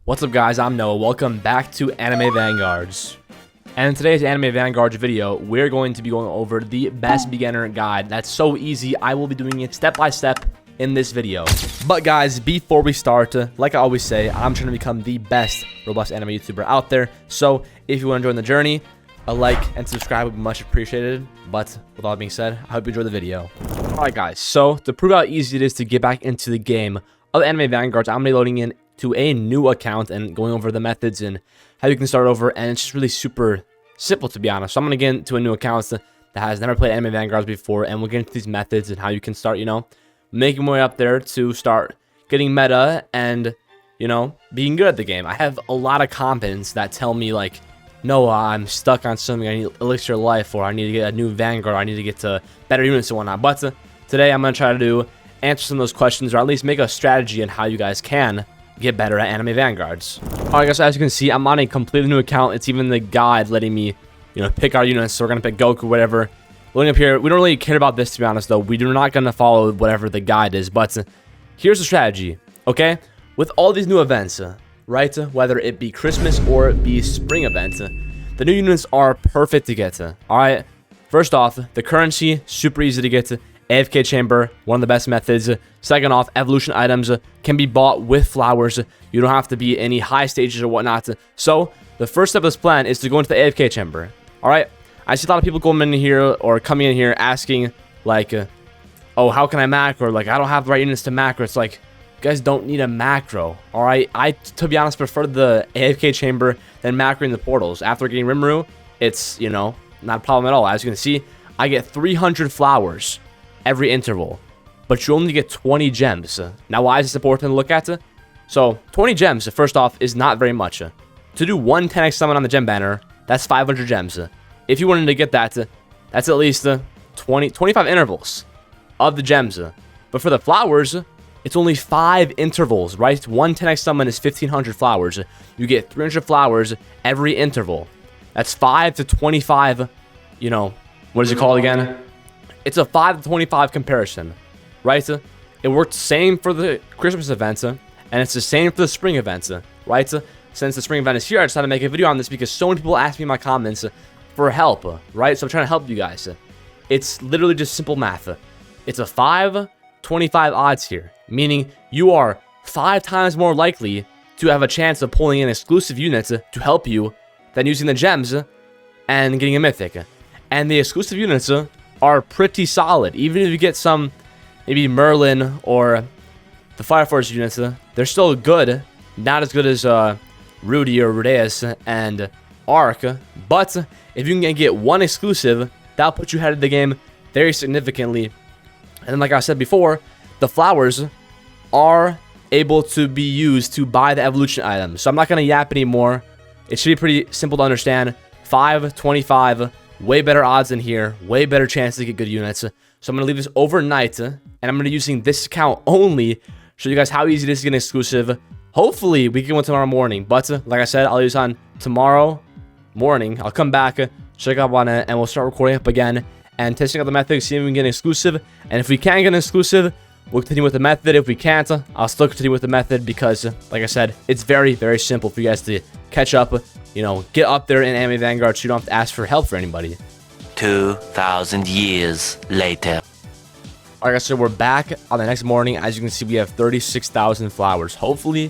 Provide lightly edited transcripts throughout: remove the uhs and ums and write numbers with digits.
What's up guys, I'm Noah. Welcome back to Anime Vanguards. And in today's Anime Vanguards video, we're going to be going over the best beginner guide. That's so easy, I will be doing it step by step in this video. But guys, before we start, like I always say, I'm trying to become the best Roblox anime YouTuber out there. So if you want to join the journey, a like and subscribe would be much appreciated. But with all that being said, I hope you enjoy the video. Alright guys, so to prove how easy it is to get back into the game of Anime Vanguards, I'm going to be loading in to a new account and going over the methods and how you can start over, and it's just really super simple, to be honest. So I'm going to get into a new account that has never played Anime Vanguards before, and we'll get into these methods and how you can start, making my way up there to start getting meta and, being good at the game. I have a lot of comments that tell me, like, Noah, I'm stuck on something, I need Elixir Life, or I need to get a new Vanguard, or I need to get to better units and whatnot. But today I'm going to try to answer some of those questions, or at least make a strategy on how you guys can get better at Anime Vanguards. Alright guys, so as you can see, I'm on a completely new account. It's even the guide letting me, pick our units. So we're going to pick Goku, whatever. Loading up here, we don't really care about this, to be honest, though. We're not going to follow whatever the guide is. But here's the strategy, okay? With all these new events, right? Whether it be Christmas or it be spring events, the new units are perfect to get to. Alright, first off, the currency, super easy to get to. AFK chamber, one of the best methods. Second off, evolution items can be bought with flowers. You don't have to be any high stages or whatnot. So the first step of this plan is to go into the AFK chamber. All right, I see a lot of people going in here or coming in here asking like, oh, how can I macro? Like, I don't have the right units to macro. It's like, you guys don't need a macro. All right, I, to be honest, prefer the AFK chamber than macroing the portals. After getting Rimuru, it's, not a problem at all. As you can see, I get 300 flowers every interval, but you only get 20 gems. Now, why is this important to look at? So 20 gems, first off, is not very much. To do one 10x summon on the gem banner, that's 500 gems. If you wanted to get that, that's at least 25 intervals of the gems. But for the flowers, it's only 5 intervals, right? One 10x summon is 1500 flowers. You get 300 flowers every interval. That's 5 to 25, what is it called again? It's a 5 to 25 comparison, right? It worked the same for the Christmas events, and it's the same for the spring events, right? Since the spring event is here, I decided to make a video on this because so many people ask me in my comments for help, right? So I'm trying to help you guys. It's literally just simple math. It's a 5/25 odds here, meaning you are 5 times more likely to have a chance of pulling in exclusive units to help you than using the gems and getting a mythic. And the exclusive units are pretty solid. Even if you get some, maybe Merlin or the Fire Force units, they're still good. Not as good as Rudy or Rudeus and Arc. But if you can get one exclusive, that'll put you ahead of the game very significantly. And then, like I said before, the flowers are able to be used to buy the evolution items. So I'm not going to yap anymore. It should be pretty simple to understand. 5/25. Way better odds in here, way better chance to get good units. So I'm going to leave this overnight, and I'm going to be using this account only, show you guys how easy it is to get an exclusive. Hopefully, we can get one tomorrow morning, but like I said, I'll use on tomorrow morning. I'll come back, check up on it, and we'll start recording up again and testing out the method, see if we can get an exclusive. And if we can get an exclusive, we'll continue with the method. If we can't, I'll still continue with the method because, like I said, it's very, very simple for you guys to catch up, get up there in Anime Vanguard so you don't have to ask for help for anybody. 2,000 years later. Alright guys, so we're back on the next morning. As you can see, we have 36,000 flowers. Hopefully,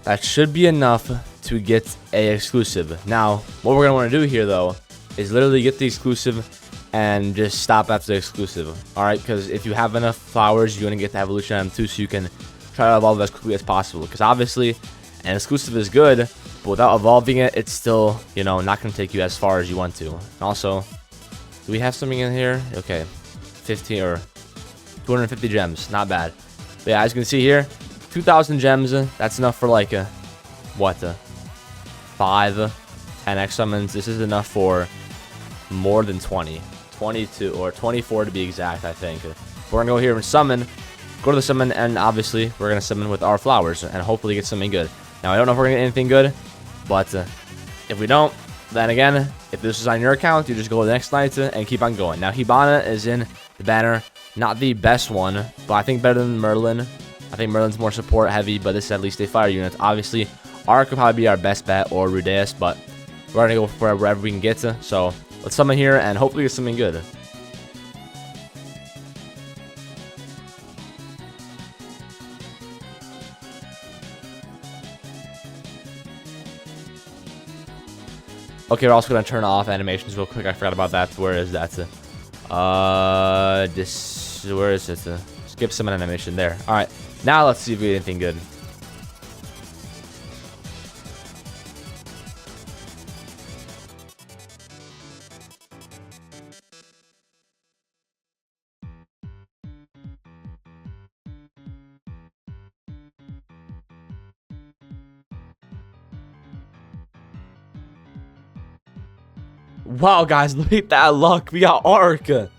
that should be enough to get a exclusive. Now, what we're going to want to do here, though, is literally get the exclusive and just stop after the exclusive. Alright, because if you have enough flowers, you're going to get the evolution item too, so you can try to evolve as quickly as possible. Because obviously, an exclusive is good, but without evolving it, it's still, not going to take you as far as you want to. And also, do we have something in here? Okay, 15 or 250 gems, not bad. But yeah, as you can see here, 2,000 gems, that's enough for like a, 5 10x summons. This is enough for more than 22 or 24 to be exact, I think. We're gonna go here and summon, go to the summon, and obviously we're gonna summon with our flowers and hopefully get something good. Now I don't know if we're gonna get anything good, but if we don't, then again, if this is on your account, you just go to the next night and keep on going. Now Hibana is in the banner, not the best one, but I think better than Merlin. I think Merlin's more support heavy, but this is at least a fire unit. Obviously, Arc will probably be our best bet, or Rudeus, but we're gonna go for wherever we can get to. So let's summon here and hopefully get something good. Okay, we're also gonna turn off animations real quick. I forgot about that. Where is that? Where is it? Skip some animation there. All right, now let's see if we get anything good. Wow, guys, look at that luck. We got Arc. Okay,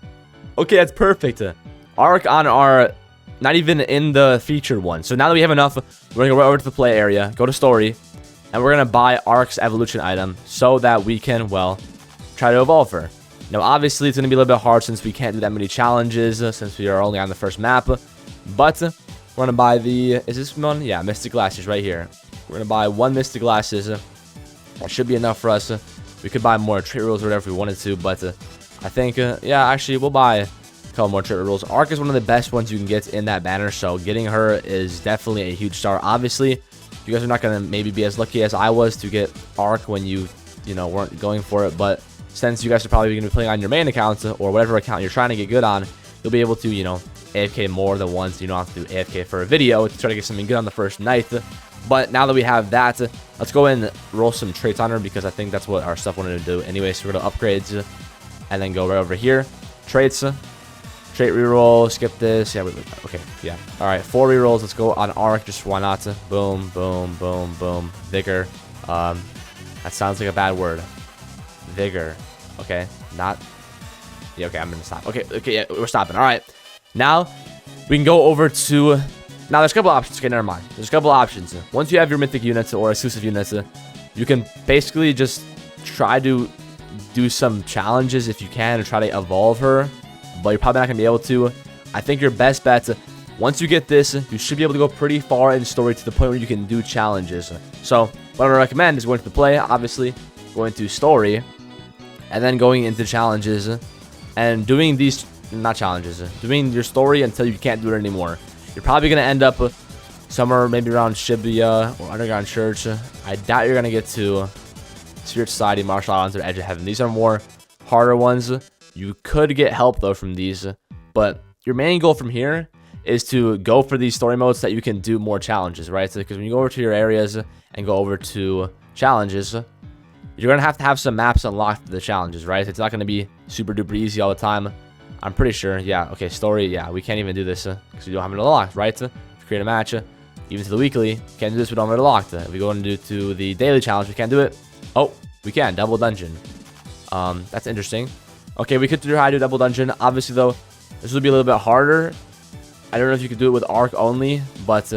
that's perfect. Arc on our, not even in the featured one. So now that we have enough, we're going to go right over to the play area, go to story, and we're going to buy Arc's evolution item so that we can, well, try to evolve her. Now, obviously, it's going to be a little bit hard since we can't do that many challenges since we are only on the first map. But we're going to buy the, is this one? Yeah, Mystic Glasses right here. We're going to buy 1 Mystic Glasses. That should be enough for us. We could buy more trait rules or whatever if we wanted to, but I think, yeah, actually, we'll buy a couple more trait rules. Arc is one of the best ones you can get in that banner, so getting her is definitely a huge star. Obviously, you guys are not going to maybe be as lucky as I was to get Arc when you weren't going for it, but since you guys are probably going to be playing on your main account or whatever account you're trying to get good on, you'll be able to, AFK more than once. You don't have to do AFK for a video to try to get something good on the first night. But now that we have that, let's go and roll some traits on her because I think that's what our stuff wanted to do anyway. So we're going to upgrades and then go right over here. Traits, trait reroll, skip this. Yeah, okay, yeah. All right, 4 rerolls. Let's go on Arc. Just why not? Boom, boom, boom, boom. Vigor. That sounds like a bad word. Vigor. Okay, not. Yeah, okay, I'm going to stop. Okay, yeah, we're stopping. All right, now we can go over to. Now, there's a couple options. Okay, never mind. There's a couple options. Once you have your mythic units or exclusive units, you can basically just try to do some challenges if you can and try to evolve her, but you're probably not going to be able to. I think your best bet, once you get this, you should be able to go pretty far in story to the point where you can do challenges. So, what I recommend is going to the play, obviously, going to story, and then going into challenges and doing these, not challenges, doing your story until you can't do it anymore. You're probably going to end up somewhere maybe around Shibuya or Underground Church. I doubt you're going to get to Spirit Society, Martial Islands, or Edge of Heaven. These are more harder ones. You could get help, though, from these. But your main goal from here is to go for these story modes that you can do more challenges, right? So, because when you go over to your areas and go over to challenges, you're going to have some maps unlocked for the challenges, right? It's not going to be super duper easy all the time. I'm pretty sure, yeah, okay, story, yeah, we can't even do this because we don't have it unlocked, right? To create a match, even to the weekly, can't do this, we don't have it unlocked. If we go and do to the daily challenge, we can't do it. Oh, we can, double dungeon. That's interesting. Okay, we could try to do double dungeon. Obviously, though, this would be a little bit harder. I don't know if you could do it with Arc only, but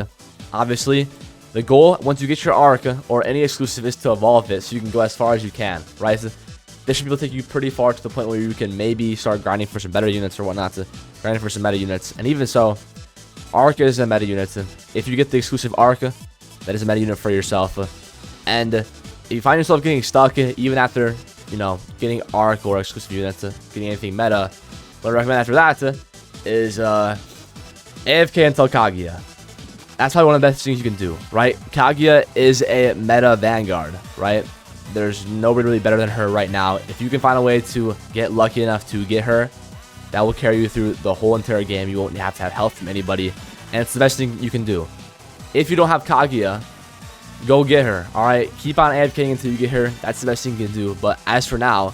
obviously, the goal, once you get your Arc or any exclusive, is to evolve it so you can go as far as you can, right? This should be able to take you pretty far to the point where you can maybe start grinding for some better units or whatnot, grinding for some meta units. And even so, Arc is a meta unit. If you get the exclusive Arc, that is a meta unit for yourself. And if you find yourself getting stuck, even after, getting Arc or exclusive units, getting anything meta, what I recommend after that is AFK until Kaguya. That's probably one of the best things you can do, right? Kaguya is a meta Vanguard, right? There's nobody really better than her right now. If you can find a way to get lucky enough to get her, that will carry you through the whole entire game. You won't have to have help from anybody, and it's the best thing you can do. If you don't have Kaguya, go get her, all right? Keep on AFKing until you get her. That's the best thing you can do. But as for now,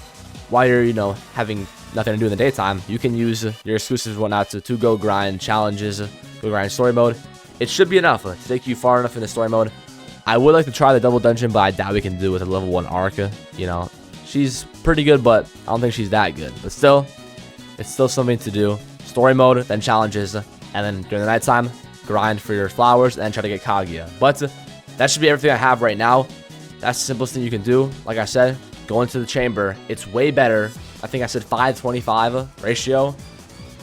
while you're, having nothing to do in the daytime, you can use your exclusives and whatnot to go grind challenges, go grind story mode. It should be enough to take you far enough in the story mode. I would like to try the double dungeon, but I doubt we can do it with a level 1 Arc. She's pretty good, but I don't think she's that good. But still, it's still something to do. Story mode, then challenges, and then during the nighttime, grind for your flowers, and then try to get Kaguya. But that should be everything I have right now. That's the simplest thing you can do. Like I said, go into the chamber. It's way better. I think I said 5-25 ratio.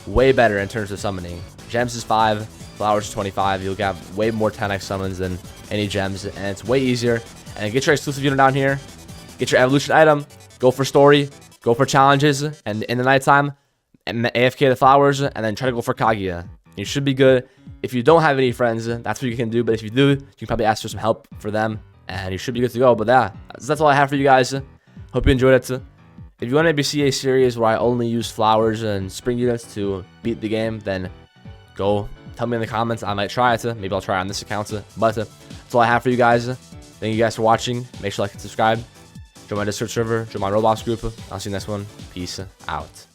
Way better in terms of summoning. Gems is 5. Flowers 25. You'll get way more 10x summons than any gems, and it's way easier. And get your exclusive unit down here. Get your evolution item. Go for story. Go for challenges. And in the nighttime, and AFK the flowers, and then try to go for Kaguya. You should be good. If you don't have any friends, that's what you can do. But if you do, you can probably ask for some help for them, and you should be good to go. But yeah, that's all I have for you guys. Hope you enjoyed it. If you want to maybe see a series where I only use flowers and spring units to beat the game, then go tell me in the comments. I might try it. Maybe I'll try it on this account. But that's all I have for you guys. Thank you guys for watching. Make sure to like and subscribe. Join my Discord server. Join my Roblox group. I'll see you next one. Peace out.